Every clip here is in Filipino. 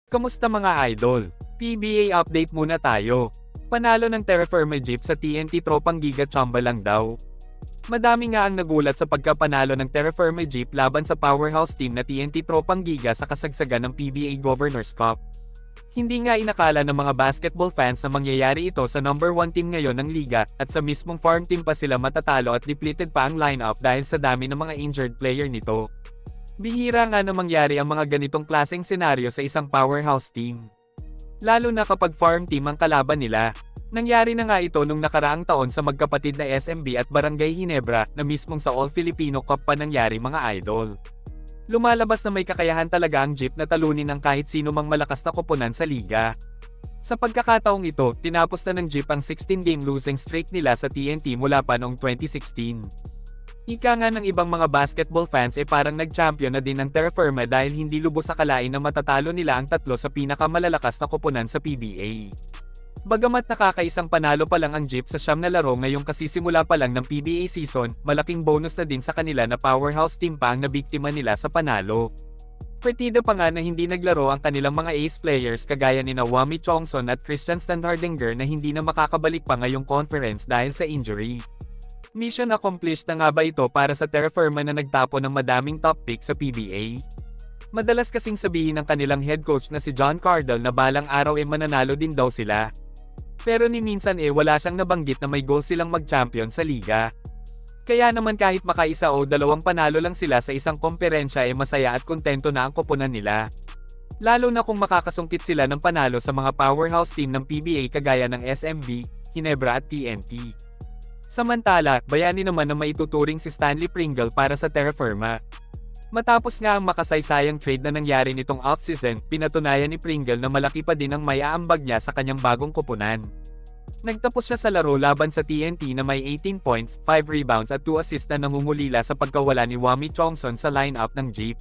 Kamusta mga idol? PBA update muna tayo. Panalo ng Terra Firma Jeep sa TNT Tropang Giga Chamba lang daw. Madami nga ang nagulat sa pagkapanalo ng Terra Firma Jeep laban sa powerhouse team na TNT Tropang Giga sa kasagsagan ng PBA Governors Cup. Hindi nga inakala ng mga basketball fans na mangyayari ito sa number 1 team ngayon ng liga, at sa mismong farm team pa sila matatalo at depleted pa ang lineup dahil sa dami ng mga injured player nito. Bihira nga na mangyari ang mga ganitong klaseng senaryo sa isang powerhouse team. Lalo na kapag farm team ang kalaban nila. Nangyari na nga ito nung nakaraang taon sa magkapatid na SMB at Barangay Ginebra na mismong sa All-Filipino Cup pa nangyari mga idol. Lumalabas na may kakayahan talaga ang Jeep na talunin ang kahit sino mang malakas na koponan sa liga. Sa pagkakataong ito, tinapos na ng Jeep ang 16-game losing streak nila sa TNT mula pa noong 2016. Ika nga ng ibang mga basketball fans parang nag-champion na din ng Terra Firma dahil hindi lubos akalain na matatalo nila ang tatlo sa pinakamalalakas na koponan sa PBA. Bagamat nakakaisang panalo pa lang ang Jeep sa 9 na laro ngayong kasisimula pa lang ng PBA season, malaking bonus na din sa kanila na powerhouse team pa ang nabiktima nila sa panalo. Partida pa nga na hindi naglaro ang kanilang mga ace players kagaya ni Wami Chongson at Christian Standhardinger na hindi na makakabalik pa ngayong conference dahil sa injury. Mission accomplished na nga ba ito para sa Terra Firma na nagtapo ng madaming top pick sa PBA? Madalas kasing sabihin ng kanilang head coach na si John Cardle na balang araw mananalo din daw sila. Pero ni minsan wala siyang nabanggit na may goal silang mag-champion sa liga. Kaya naman kahit makaisa o dalawang panalo lang sila sa isang komperensya masaya at kontento na ang koponan nila. Lalo na kung makakasungkit sila ng panalo sa mga powerhouse team ng PBA kagaya ng SMB, Ginebra at TNT. Samantala, bayani naman na maituturing si Stanley Pringle para sa Terra Firma. Matapos nga ang makasaysayang trade na nangyari nitong offseason, pinatunayan ni Pringle na malaki pa din ang may aambag niya sa kanyang bagong koponan. Nagtapos siya sa laro laban sa TNT na may 18 points, 5 rebounds at 2 assists na nangungulila sa pagkawala ni Wami Chongson sa lineup ng Jeep.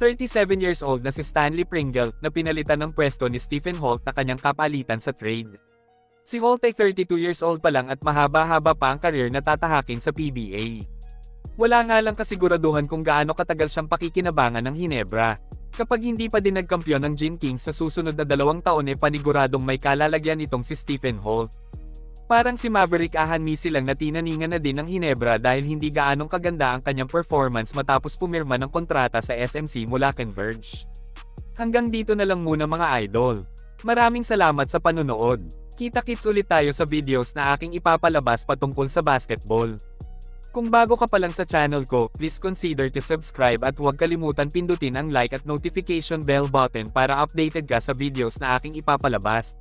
37 years old na si Stanley Pringle na pinalitan ng pwesto ni Stephen Holt na kanyang kapalitan sa trade. Si Holt ay 32 years old pa lang at mahaba-haba pa ang career na tatahakin sa PBA. Wala nga lang kasiguraduhan kung gaano katagal siyang pakikinabangan ng Ginebra. Kapag hindi pa din nagkampiyon ng Gin Kings sa susunod na 2 taon paniguradong may kalalagyan itong si Stephen Holt. Parang si Maverick Ahanmi silang natinaningan na din ng Ginebra dahil hindi gaanong kaganda ang kanyang performance matapos pumirma ng kontrata sa SMC mula Converge. Hanggang dito na lang muna mga idol. Maraming salamat sa panonood. Kita-kits ulit tayo sa videos na aking ipapalabas patungkol sa basketball. Kung bago ka pa lang sa channel ko, please consider to subscribe at huwag kalimutan pindutin ang like at notification bell button para updated ka sa videos na aking ipapalabas.